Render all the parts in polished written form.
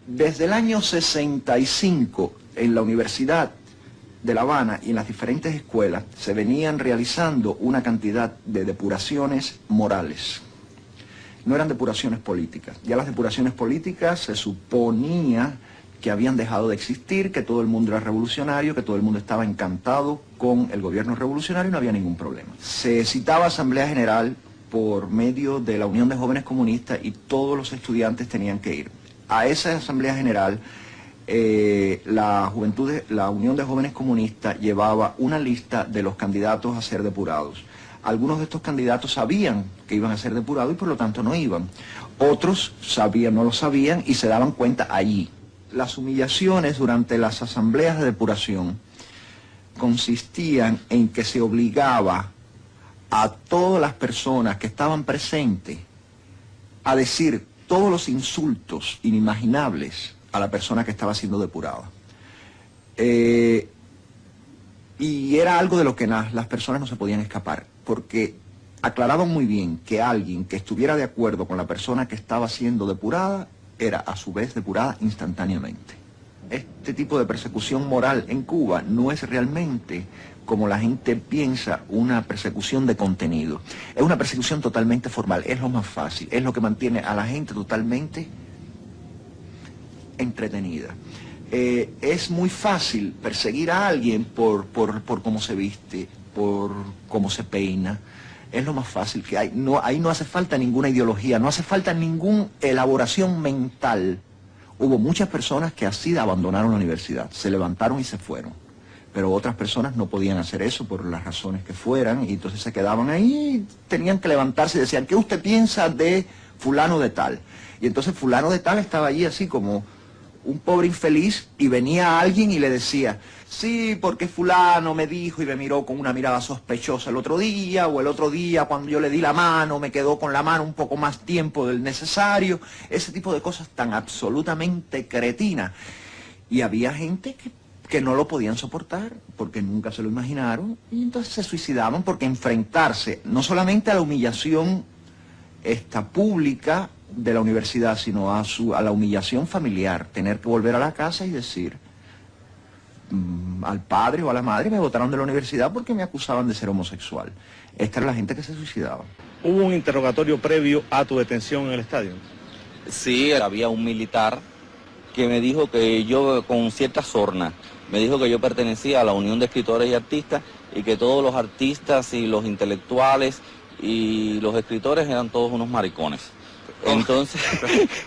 Desde el año 65, en la Universidad de La Habana y en las diferentes escuelas, se venían realizando una cantidad de depuraciones morales. No eran depuraciones políticas. Ya las depuraciones políticas se suponía que habían dejado de existir, que todo el mundo era revolucionario, que todo el mundo estaba encantado con el gobierno revolucionario y no había ningún problema. Se citaba Asamblea General por medio de la Unión de Jóvenes Comunistas y todos los estudiantes tenían que ir. A esa Asamblea General, la Unión de Jóvenes Comunistas llevaba una lista de los candidatos a ser depurados. Algunos de estos candidatos sabían que iban a ser depurados y por lo tanto no iban. Otros no lo sabían y se daban cuenta allí. Las humillaciones durante las asambleas de depuración consistían en que se obligaba a todas las personas que estaban presentes a decir todos los insultos inimaginables a la persona que estaba siendo depurada. Y era algo de lo que las personas no se podían escapar, porque aclaraban muy bien que alguien que estuviera de acuerdo con la persona que estaba siendo depurada era a su vez depurada instantáneamente. Este tipo de persecución moral en Cuba no es realmente, como la gente piensa, una persecución de contenido. Es una persecución totalmente formal, es lo más fácil, es lo que mantiene a la gente totalmente entretenida. Es muy fácil perseguir a alguien por cómo se viste, por cómo se peina. Es lo más fácil que hay. Ahí no hace falta ninguna ideología, no hace falta ninguna elaboración mental. Hubo muchas personas que así abandonaron la universidad, se levantaron y se fueron. Pero otras personas no podían hacer eso por las razones que fueran, y entonces se quedaban ahí, tenían que levantarse y decían, ¿qué usted piensa de fulano de tal? Y entonces fulano de tal estaba allí así como un pobre infeliz, y venía alguien y le decía, sí, porque fulano me dijo y me miró con una mirada sospechosa el otro día, o el otro día cuando yo le di la mano, me quedó con la mano un poco más tiempo del necesario, ese tipo de cosas tan absolutamente cretinas. Y había gente que no lo podían soportar, porque nunca se lo imaginaron, y entonces se suicidaban, porque enfrentarse no solamente a la humillación pública de la universidad, sino a la humillación familiar, tener que volver a la casa y decir al padre o a la madre, me botaron de la universidad porque me acusaban de ser homosexual. Esta era la gente que se suicidaba. ¿Hubo un interrogatorio previo a tu detención en el estadio? Sí, había un militar que me dijo que yo, con cierta sorna, me dijo que yo pertenecía a la Unión de Escritores y Artistas y que todos los artistas y los intelectuales y los escritores eran todos unos maricones. Entonces...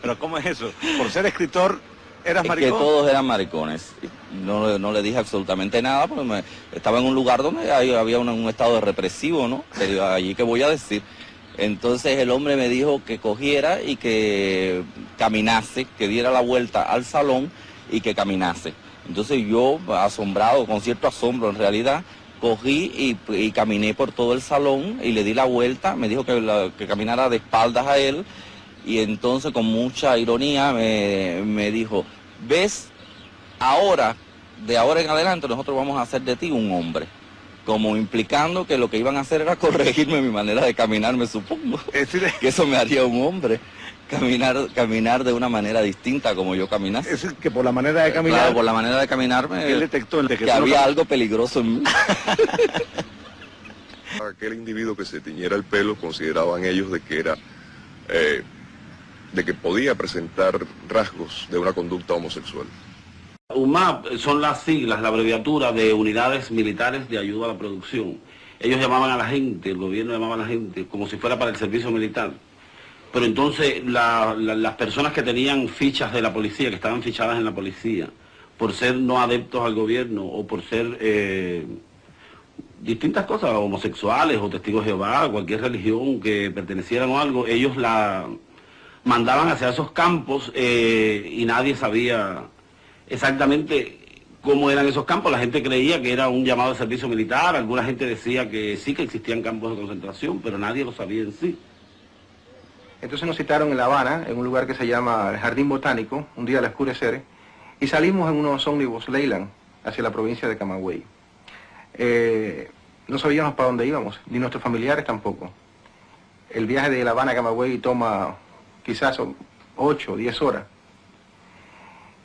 ¿Pero cómo es eso? ¿Por ser escritor eras maricón? Que todos eran maricones. No le dije absolutamente nada porque estaba en un lugar donde había un estado represivo, ¿no? Allí que voy a decir. Entonces el hombre me dijo que cogiera y que caminase, que diera la vuelta al salón y que caminase. Entonces yo, asombrado, con cierto asombro en realidad, cogí y caminé por todo el salón y le di la vuelta, me dijo que caminara de espaldas a él, y entonces con mucha ironía me dijo, ¿ves? De ahora en adelante nosotros vamos a hacer de ti un hombre. Como implicando que lo que iban a hacer era corregirme mi manera de caminar, me supongo. Que eso me haría un hombre. Caminar de una manera distinta como yo caminase. Es decir, que por la manera de caminar... Claro, por la manera de caminar él detectó que había algo peligroso en mí. Aquel individuo que se tiñera el pelo consideraban ellos de que era... de que podía presentar rasgos de una conducta homosexual. UMAP son las siglas, la abreviatura de Unidades Militares de Ayuda a la Producción. Ellos llamaban a la gente, el gobierno llamaba a la gente como si fuera para el servicio militar. Pero entonces las personas que tenían fichas de la policía, que estaban fichadas en la policía, por ser no adeptos al gobierno o por ser distintas cosas, homosexuales o testigos de Jehová, cualquier religión que pertenecieran o algo, ellos la mandaban hacia esos campos y nadie sabía exactamente cómo eran esos campos. La gente creía que era un llamado de servicio militar, alguna gente decía que sí, que existían campos de concentración, pero nadie lo sabía en sí. Entonces nos citaron en La Habana, en un lugar que se llama el Jardín Botánico, un día al oscurecer, y salimos en unos ómnibus Leyland hacia la provincia de Camagüey. No sabíamos para dónde íbamos, ni nuestros familiares tampoco. El viaje de La Habana a Camagüey toma quizás 8 o 10 horas.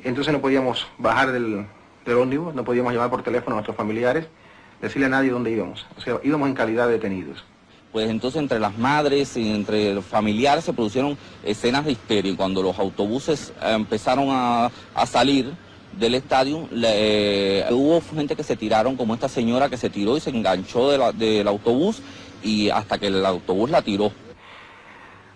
Entonces no podíamos bajar del ómnibus, no podíamos llamar por teléfono a nuestros familiares, decirle a nadie dónde íbamos. O sea, íbamos en calidad de detenidos. Pues entonces entre las madres y entre los familiares se produjeron escenas de histeria. Y cuando los autobuses empezaron a salir del estadio, hubo gente que se tiraron, como esta señora que se tiró y se enganchó del autobús y hasta que el autobús la tiró.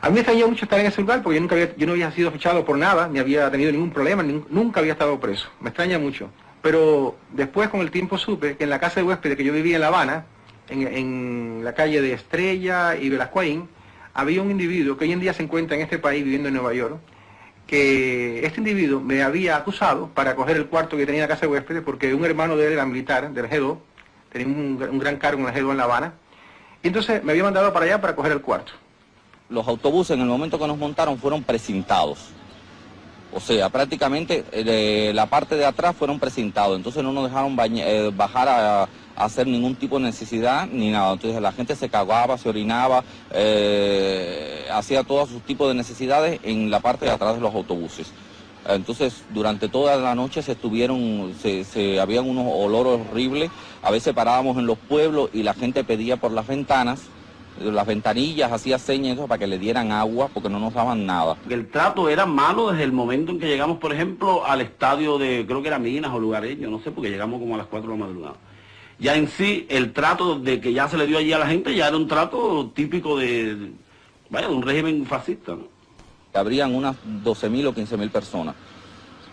A mí me extrañó mucho estar en ese lugar porque yo no había sido fichado por nada, ni había tenido ningún problema, nunca había estado preso. Me extraña mucho. Pero después con el tiempo supe que en la casa de huéspedes que yo vivía en La Habana, en la calle de Estrella y Velascoín, había un individuo que hoy en día se encuentra en este país viviendo en Nueva York, que este individuo me había acusado para coger el cuarto que tenía en la casa de huéspedes porque un hermano de él era militar, del G2, tenía un gran cargo en el G2 en La Habana, y entonces me había mandado para allá para coger el cuarto. Los autobuses en el momento que nos montaron fueron precintados. O sea, prácticamente la parte de atrás fueron precintados, entonces no nos dejaron bajar a hacer ningún tipo de necesidad ni nada. Entonces la gente se cagaba, se orinaba, hacía todos sus tipos de necesidades en la parte de atrás de los autobuses. Entonces durante toda la noche habían unos olores horribles, a veces parábamos en los pueblos y la gente pedía por las ventanas, las ventanillas, hacía señas para que le dieran agua porque no nos daban nada. El trato era malo desde el momento en que llegamos, por ejemplo, al estadio de, creo que era Minas o Lugareño, no sé, porque llegamos como a las 4 de la madrugada. Ya en sí, el trato de que ya se le dio allí a la gente ya era un trato típico de un régimen fascista, ¿no? Habrían unas 12.000 o 15.000 personas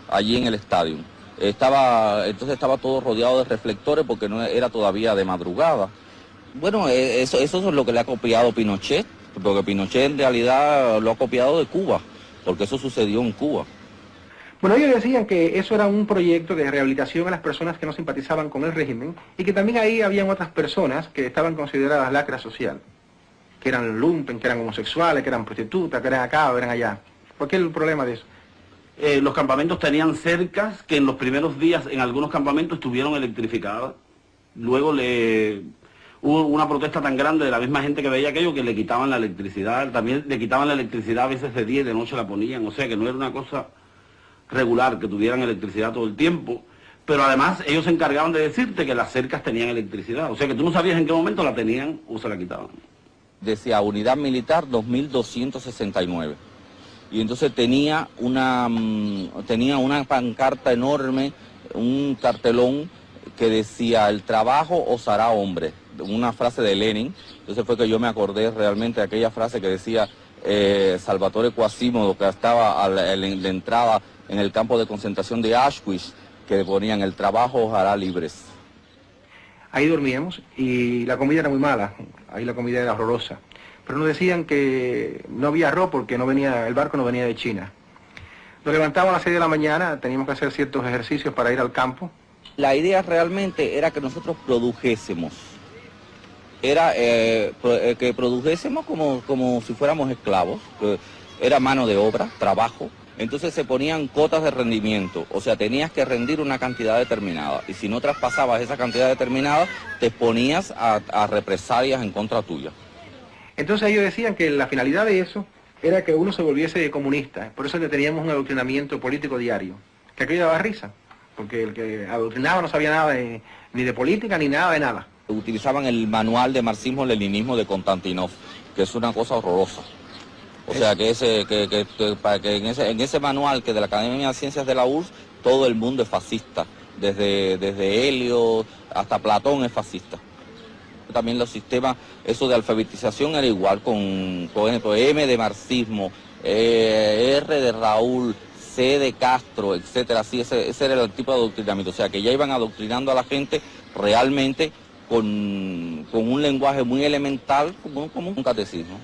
allí en el estadio. Entonces estaba todo rodeado de reflectores porque no era todavía de madrugada. Bueno, eso es lo que le ha copiado Pinochet, porque Pinochet en realidad lo ha copiado de Cuba, porque eso sucedió en Cuba. Bueno, ellos decían que eso era un proyecto de rehabilitación a las personas que no simpatizaban con el régimen y que también ahí habían otras personas que estaban consideradas lacra social, que eran lumpen, que eran homosexuales, que eran prostitutas, que eran acá o eran allá. ¿Por qué el problema de eso? Los campamentos tenían cercas que en los primeros días en algunos campamentos estuvieron electrificadas. Luego hubo una protesta tan grande de la misma gente que veía aquello que le quitaban la electricidad. También le quitaban la electricidad, a veces de día y de noche la ponían. O sea que no era una cosa regular que tuvieran electricidad todo el tiempo. Pero además ellos se encargaban de decirte que las cercas tenían electricidad. O sea que tú no sabías en qué momento la tenían o se la quitaban. Decía Unidad Militar 2269. Y entonces tenía una pancarta enorme, un cartelón que decía: el trabajo os hará hombre, una frase de Lenin. Entonces fue que yo me acordé realmente de aquella frase que decía Salvatore Quasimodo, que estaba de entrada en el campo de concentración de Auschwitz, que ponían: el trabajo os hará libres. Ahí dormíamos y la comida era muy mala, ahí la comida era horrorosa. Pero nos decían que no había arroz porque el barco no venía de China. Nos levantábamos a las 6 de la mañana, teníamos que hacer ciertos ejercicios para ir al campo. La idea realmente era que nosotros produjésemos. Era que produjésemos como si fuéramos esclavos. Era mano de obra, trabajo. Entonces se ponían cotas de rendimiento, o sea, tenías que rendir una cantidad determinada. Y si no traspasabas esa cantidad determinada, te exponías a represalias en contra tuya. Entonces ellos decían que la finalidad de eso era que uno se volviese comunista. Por eso que teníamos un adoctrinamiento político diario. Que aquello daba risa, porque el que adoctrinaba no sabía nada ni de política ni nada de nada. Utilizaban el manual de marxismo-leninismo de Konstantinov, que es una cosa horrorosa. O sea, que en ese manual que de la Academia de Ciencias de la URSS, todo el mundo es fascista. Desde Helio hasta Platón es fascista. También los sistemas, eso de alfabetización era igual, con ejemplo, M de marxismo, R de Raúl, C de Castro, etcétera. Así, ese era el tipo de adoctrinamiento. O sea, que ya iban adoctrinando a la gente realmente con un lenguaje muy elemental, como un catecismo.